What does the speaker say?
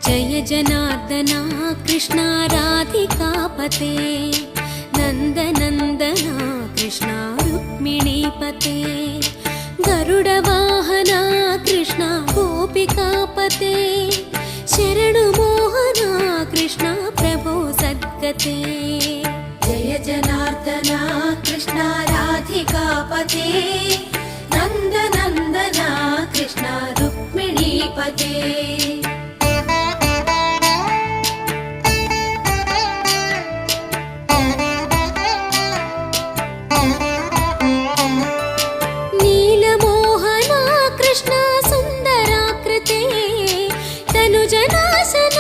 जय जनार्दना कृष्णा राधिकापते नन्दनन्दना कृष्णा रुक्मिणीपते गरुडवाहना कृष्णा गोपिकापते शरणु मोहना कृष्णा प्रभो सद्गते जय जनार्दना कृष्णा राधिकापते नन्दनन्दना कृष्णा रुक्मिणीपते नीलमोहना कृष्णा सुन्दराकृते तनुजनाशना